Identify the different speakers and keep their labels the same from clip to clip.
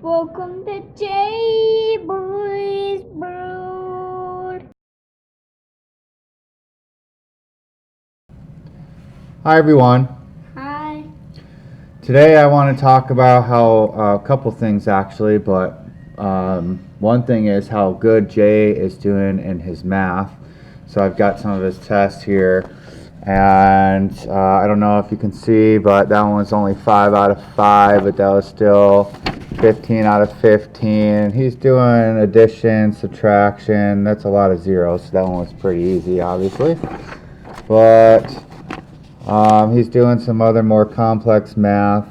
Speaker 1: Welcome to Jayboys, bro.
Speaker 2: Hi everyone.
Speaker 1: Hi.
Speaker 2: Today I want to talk about how a couple things actually, but one thing is how good Jay is doing in his math. So I've got some of his tests here, and I don't know if you can see, but that one was only 5 out of 5, but that was still 15 out of 15. He's doing addition, subtraction. That's a lot of zeros, so that one was pretty easy, obviously. But he's doing some other more complex math.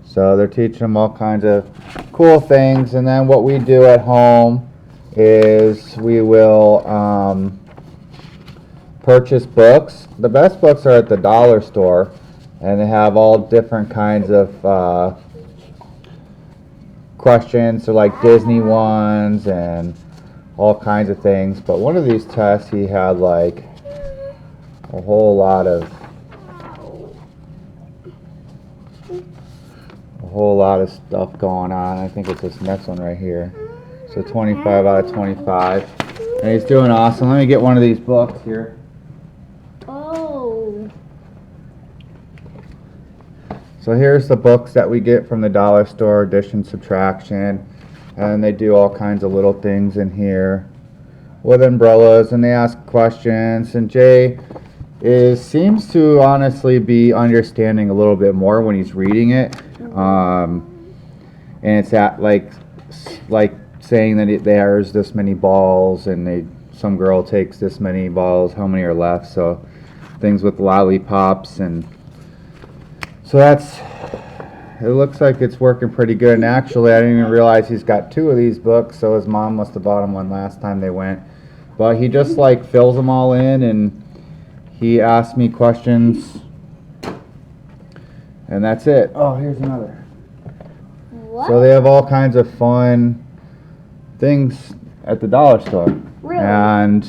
Speaker 2: So they're teaching him all kinds of cool things. And then what we do at home is we will purchase books. The best books are at the dollar store, and they have all different kinds of questions. So like Disney ones and all kinds of things. But one of these tests he had like a whole lot of stuff going on. I think it's this next one right here. So 25 out of 25. And he's doing awesome. Let me get one of these books here.
Speaker 1: Oh.
Speaker 2: So here's the books that we get from the dollar store, addition, subtraction. And they do all kinds of little things in here with umbrellas, and they ask questions. And Jay seems to honestly be understanding a little bit more when he's reading it. And it's at like saying that there's this many balls, and some girl takes this many balls. How many are left? So things with lollipops, and so it looks like it's working pretty good. And actually, I didn't even realize he's got two of these books. So his mom must have bought him one last time they went. But he just like fills them all in, and he asks me questions, and that's it. Oh, here's another.
Speaker 1: What?
Speaker 2: So they have all kinds of fun things at the dollar store.
Speaker 1: Really?
Speaker 2: And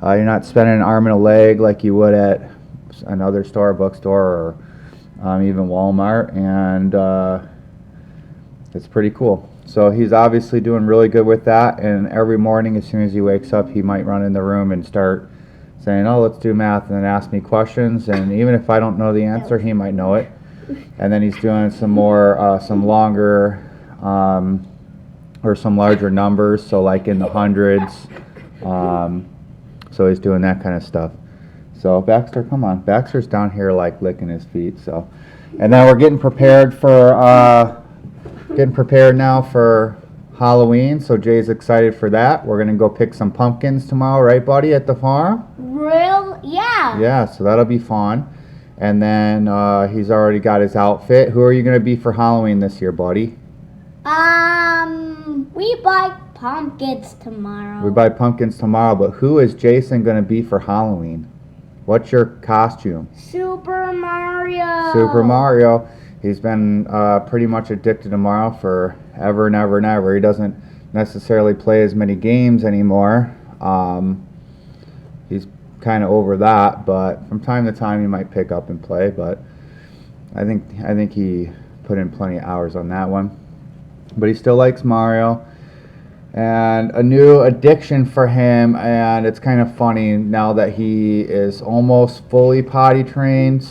Speaker 2: you're not spending an arm and a leg like you would at another store, bookstore, or even Walmart. And it's pretty cool. So he's obviously doing really good with that. And every morning, as soon as he wakes up, he might run in the room and start saying, "Oh, let's do math," and then ask me questions. And even if I don't know the answer, he might know it. And then he's doing some more, some longer, or some larger numbers, so like in the hundreds. So he's doing that kind of stuff. So Baxter, come on. Baxter's down here like licking his feet. So, and then we're getting prepared now for Halloween. So Jay's excited for that. We're gonna go pick some pumpkins tomorrow, right, buddy, at the farm?
Speaker 1: Real? Yeah.
Speaker 2: Yeah, so that'll be fun. And then he's already got his outfit. Who are you gonna be for Halloween this year, buddy?
Speaker 1: We buy pumpkins tomorrow.
Speaker 2: We buy pumpkins tomorrow, but who is Jason gonna be for Halloween? What's your costume?
Speaker 1: Super Mario.
Speaker 2: Super Mario. He's been pretty much addicted to Mario for ever and ever and ever. He doesn't necessarily play as many games anymore. He's kind of over that, but from time to time he might pick up and play. But I think he put in plenty of hours on that one. But he still likes Mario. And a new addiction for him, and it's kind of funny now that he is almost fully potty trained.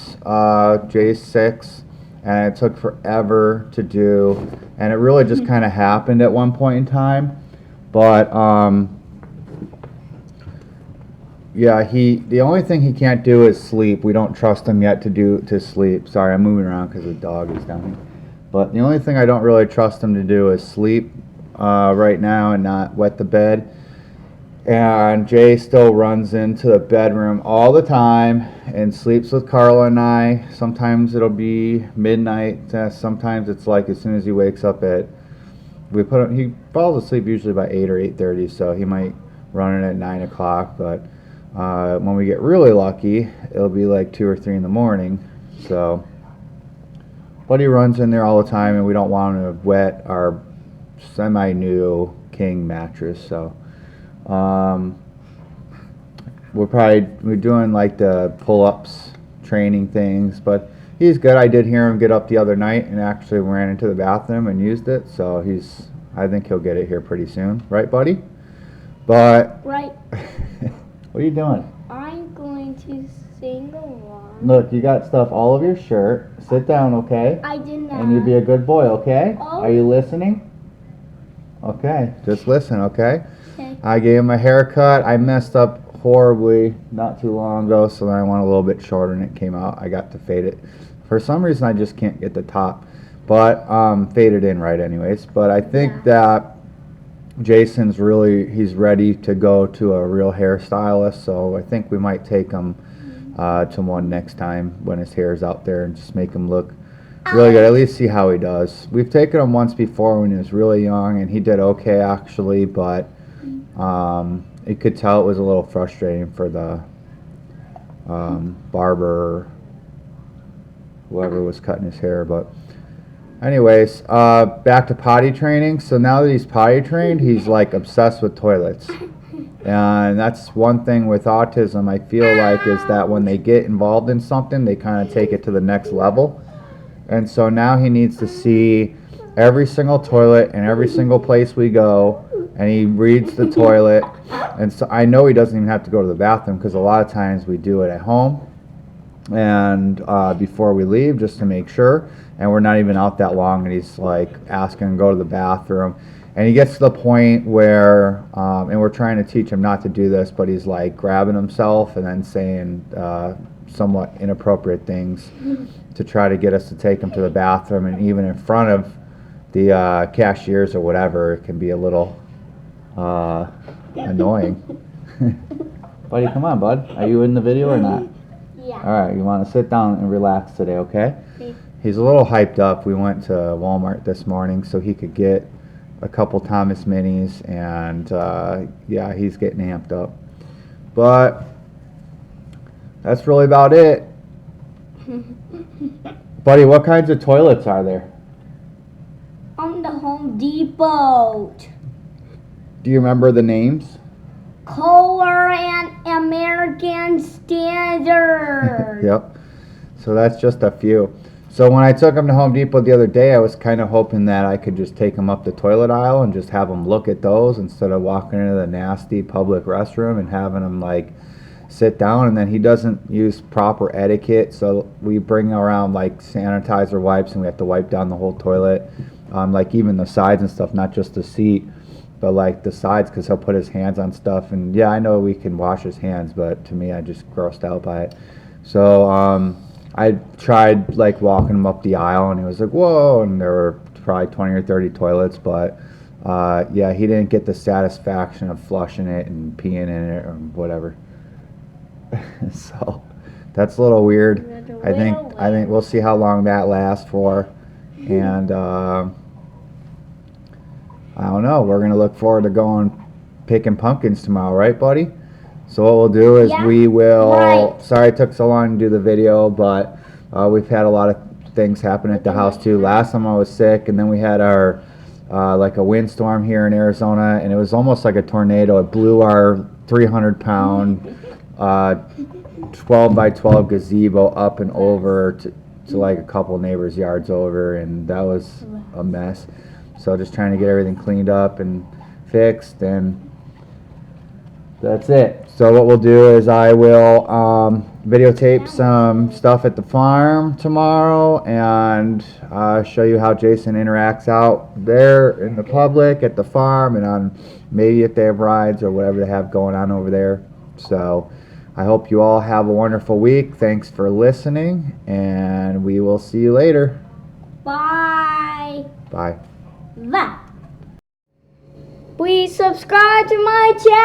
Speaker 2: Jay's 6, and it took forever to do, and it really just kind of happened at one point in time. But yeah, the only thing he can't do is sleep. We don't trust him yet to sleep. Sorry, I'm moving around because the dog is down here. But the only thing I don't really trust him to do is sleep right now and not wet the bed. And Jay still runs into the bedroom all the time and sleeps with Carla and I. Sometimes it'll be midnight. Sometimes it's like as soon as he wakes up he falls asleep usually by 8 or 8:30, so he might run in at 9 o'clock. But when we get really lucky, it'll be like 2 or 3 in the morning. So, but he runs in there all the time, and we don't want to wet our semi-new king mattress. So we're doing like the pull-ups training things, but he's good. I did hear him get up the other night and actually ran into the bathroom and used it. So I think he'll get it here pretty soon, right, buddy? But
Speaker 1: Right.
Speaker 2: what are you doing?
Speaker 1: I'm going to sing along.
Speaker 2: Look, you got stuff all over your shirt. Sit down, okay?
Speaker 1: I did not.
Speaker 2: And you be a good boy, okay?
Speaker 1: Oh.
Speaker 2: Are you listening? Okay, just listen, okay?
Speaker 1: Okay.
Speaker 2: I gave him a haircut. I messed up horribly not too long ago, so then I went a little bit shorter and it came out. I got to fade it. For some reason, I just can't get the top, but fade it in right anyways. But I think that Jason's he's ready to go to a real hairstylist, so I think we might take him to one next time when his hair's out there and just make him look really good. At least see how he does. We've taken him once before when he was really young, and he did okay actually, but you could tell it was a little frustrating for the barber, whoever was cutting his hair. But anyways, back to potty training. So now that he's potty trained, he's like obsessed with toilets. And that's one thing with autism, I feel like, is that when they get involved in something, they kind of take it to the next level. And so now he needs to see every single toilet and every single place we go, and he reads the toilet. And so I know he doesn't even have to go to the bathroom, because a lot of times we do it at home and before we leave, just to make sure. And we're not even out that long, and he's like asking to go to the bathroom. And he gets to the point where, and we're trying to teach him not to do this, but he's like grabbing himself and then saying somewhat inappropriate things to try to get us to take him to the bathroom. And even in front of the cashiers or whatever, it can be a little annoying. Buddy, come on, bud. Are you in the video or not?
Speaker 1: Yeah.
Speaker 2: All right, you want to sit down and relax today, okay?
Speaker 1: Okay.
Speaker 2: He's a little hyped up. We went to Walmart this morning so he could get a couple Thomas Minis, and yeah, he's getting amped up. But that's really about it. Buddy, what kinds of toilets are there?
Speaker 1: On the Home Depot.
Speaker 2: Do you remember the names?
Speaker 1: Kohler and American Standard.
Speaker 2: Yep. So that's just a few. So when I took him to Home Depot the other day, I was kind of hoping that I could just take him up the toilet aisle and just have him look at those instead of walking into the nasty public restroom and having him like sit down. And then he doesn't use proper etiquette, so we bring around like sanitizer wipes and we have to wipe down the whole toilet, like even the sides and stuff, not just the seat, but like the sides, because he'll put his hands on stuff. And yeah, I know we can wash his hands, but to me, I just grossed out by it. So I tried like walking him up the aisle, and he was like, whoa, and there were probably 20 or 30 toilets, but yeah, he didn't get the satisfaction of flushing it and peeing in it or whatever. So that's a little weird. I think we'll see how long that lasts for, and I don't know. We're gonna look forward to going picking pumpkins tomorrow, right, buddy? So what we'll do is we will. Right. Sorry it took so long to do the video, but we've had a lot of things happen at the house too. Last time I was sick, and then we had our like a windstorm here in Arizona, and it was almost like a tornado. It blew our 300-pound 12 by 12 gazebo up and over to like a couple neighbors' yards over, and that was a mess. So just trying to get everything cleaned up and fixed, and that's it. So what we'll do is I will videotape some stuff at the farm tomorrow and show you how Jason interacts out there in the public at the farm, and on maybe if they have rides or whatever they have going on over there. So I hope you all have a wonderful week. Thanks for listening, and we will see you later.
Speaker 1: Bye.
Speaker 2: Bye.
Speaker 1: Bye. Please subscribe to my channel.